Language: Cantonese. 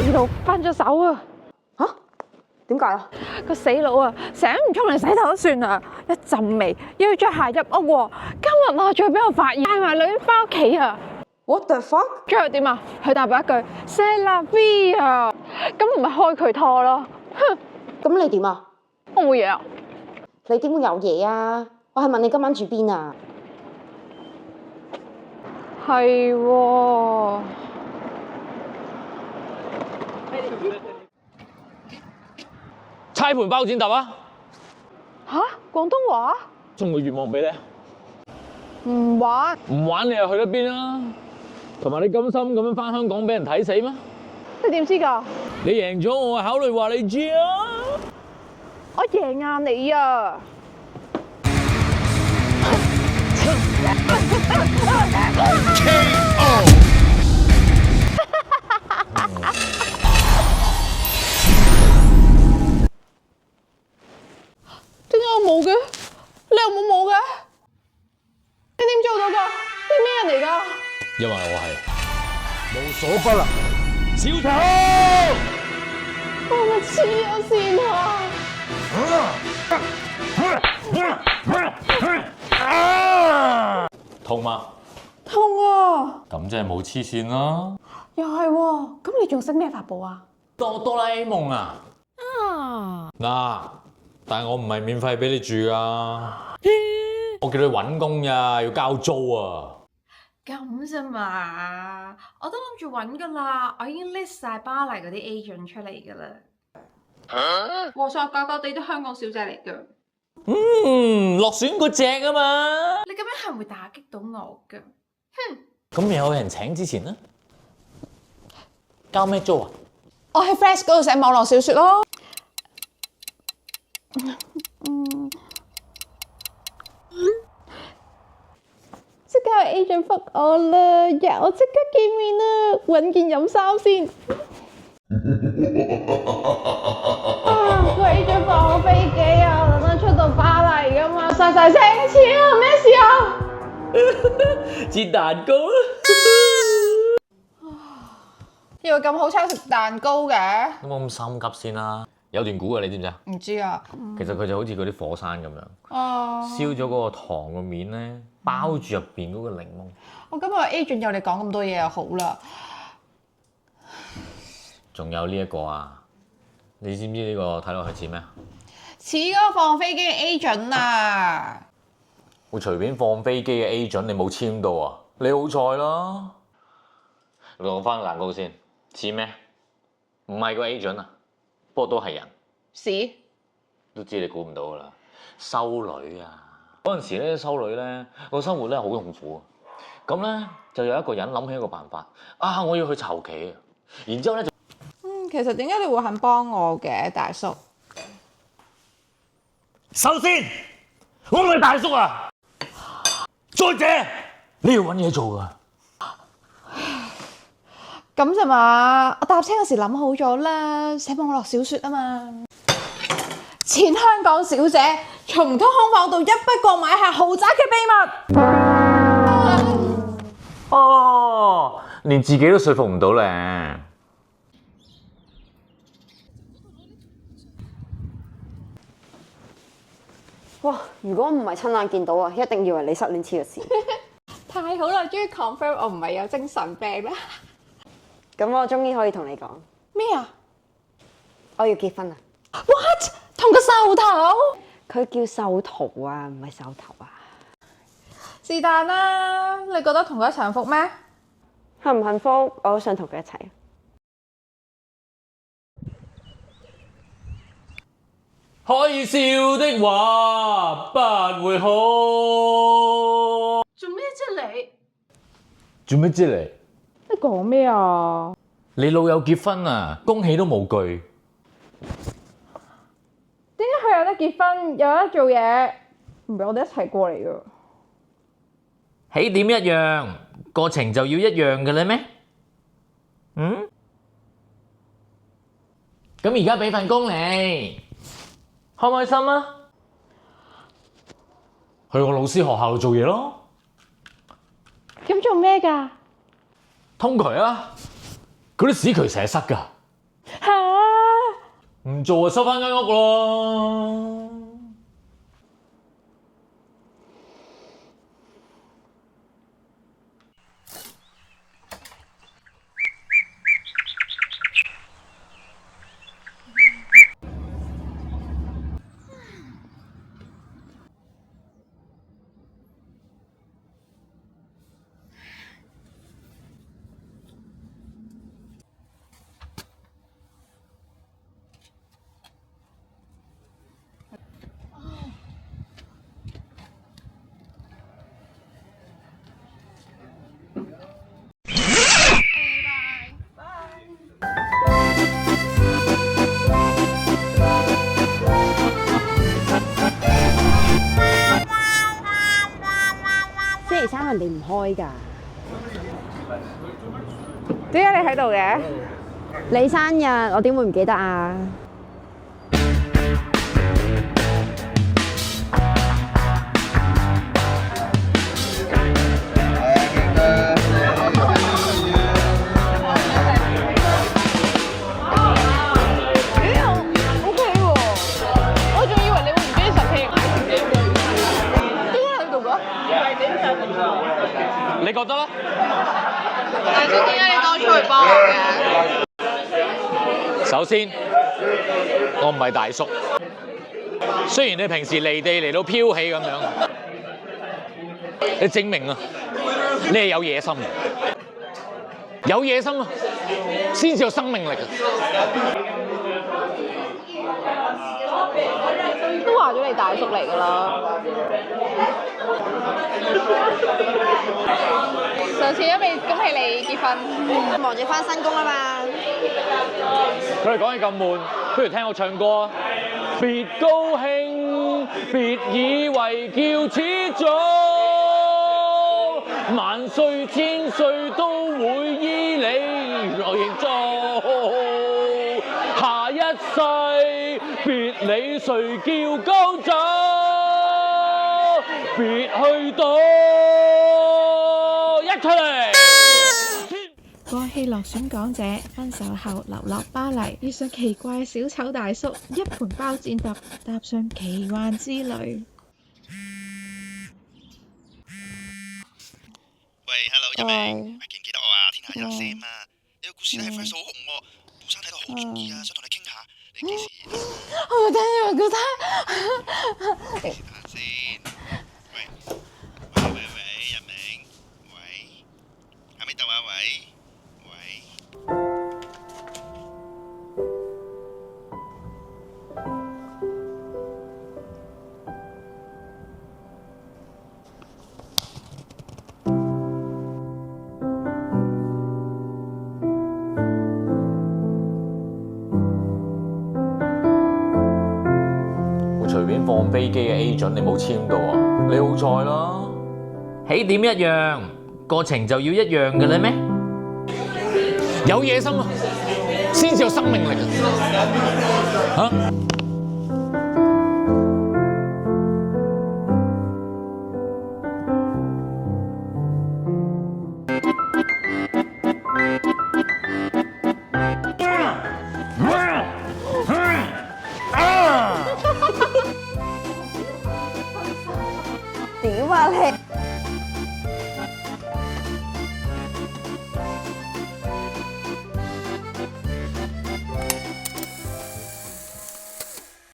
死佬翻咗手啊！吓？點解啊？個死佬啊，成日唔沖涼洗頭都算啦，一陣味又要着鞋入屋喎。今日啊，仲要俾我發現帶埋女翻屋企啊！ What the fuck？ 最後點啊？佢答我一句 C'est la vie 啊！咁唔係開佢拖咯，哼！咁你點啊？我冇嘢啊！你點會有嘢啊？我係問你今晚住邊啊？係喎。猜盤包剪揼啊！吓？廣東話？送個願望俾你。唔玩。唔玩你又去得邊啊？同埋你甘心咁樣翻香港俾人睇死咩？你點知㗎？你贏咗我考慮話你知啊！我贏硬你啊！點解我冇嘅？你又冇嘅？你點做到㗎？你咩人嚟㗎？因為我係無所不能，小丑。我咪黐咗線啊！痛嗎？痛啊！咁即係冇黐線啦。又係喎，咁你仲識咩法寶啊？哆啦 A 夢啊！嗱，但係我唔係免費俾你住啊！我叫你揾工呀，要交租啊！咁啫嘛，我都諗住揾噶啦，我已經 list 晒巴黎嗰啲 agent 出嚟噶啦。和尚個個地都香港小姐嚟噶，落選嗰隻啊嘛！你咁樣係唔會打擊到我噶？咁有人請之前呢？交咩租啊？我喺 Flash 嗰度寫網絡小説咯。即刻有 agent 覆我啦，呀！我即刻見面啦，揾件飲衫先。個 agent 放我飛機啊，我特登出到巴黎噶嘛，晒聲錢啊，咩事啊？切蛋糕啦！以為咁好彩食蛋糕嘅？有冇咁心急先啦？有段估嘅，你知唔知啊？唔知啊。其實佢就好似嗰啲火山咁樣，哦。燒咗嗰個糖個面咧，包住入邊嗰個檸檬。我今日 agent 有你講咁多嘢就好啦。仲有呢一個啊，你知唔知呢個睇落去似咩啊？似嗰個放飛機嘅 agent 啊！會隨便放飛機嘅 agent，你冇簽到啊？你好彩啦！講翻個蛋糕先，似咩？唔係個 agent 啊，不過都係人。屎！都知你估唔到噶啦，修女啊！嗰陣時咧，修女咧個生活咧好痛苦。咁咧就有一個人諗起一個辦法，啊！我要去籌旗啊！然之後咧就其實點解你會肯幫我嘅，大叔？首先，我唔係大叔啊！再者，你要揾嘢做噶。咁就嘛，我搭車嗰時諗好咗啦，寫網絡小説啊嘛。前香港小姐重通空房到一筆過買下豪宅嘅秘密。哦，連自己都說服唔到咧。哇！如果唔係親眼見到啊，一定以為你失戀黐咗線。太好啦，終於 confirm 我唔係有精神病啦。咁我終於可以同你講，咩啊我要結婚啦！ ？What？ 同個獸頭？佢叫壽桃啊，唔係壽頭啊。是但啦，你覺得同佢一齊幸福咩？幸唔幸福，我都想同佢一齊。可以笑的話不會好。做咩啫你？做咩啫你？你講咩啊？你老友結婚啊，恭喜都冇句。點解佢有得結婚，有得做嘢，唔係我哋一齊過嚟噶？起點一樣，過程就要一樣嘅啦咩？咁而家俾份工你，開唔開心啊？去我老師學校度做嘢咯。咁做咩㗎？通渠啊！嗰啲屎渠成日塞㗎。唔做就收翻間屋咯。星期三人哋唔開㗎。點解你喺度嘅？你生日，我點會唔記得啊？你覺得咧？大叔，點解你當初去幫我嘅？首先，我唔係大叔，雖然你平時離地嚟到飄起咁樣，你證明啊，你係有野心嘅，有野心啊，先至有生命力啊！都話咗你大叔嚟㗎啦。上次都未恭喜你結婚，忙住翻新工啊嘛。佢哋講嘢咁悶，不如聽我唱歌啊！別高興，別以為叫始早，萬歲千歲都會依你來營造。下一世別理誰叫高走，別去到一出嚟。過氣落選港姐，分手後流落巴黎，遇上奇怪小丑大叔，一盤包剪揼，踏上奇幻之旅。喂，hello，一鳴，記唔記得我啊？天下有聲啊！你個故事咧係 fans 好紅喎，顧生睇到好中意啊，想同你傾下。你幾時？我等你話佢睇。試下先。喂，一鳴，喂，喺咪度啊？喂。隨便放飛機嘅 agent 你冇簽到啊？你好彩啦！起點一樣，過程就要一樣嘅咧咩？有野心啊，先至有生命力啊！嚇！屌啊你！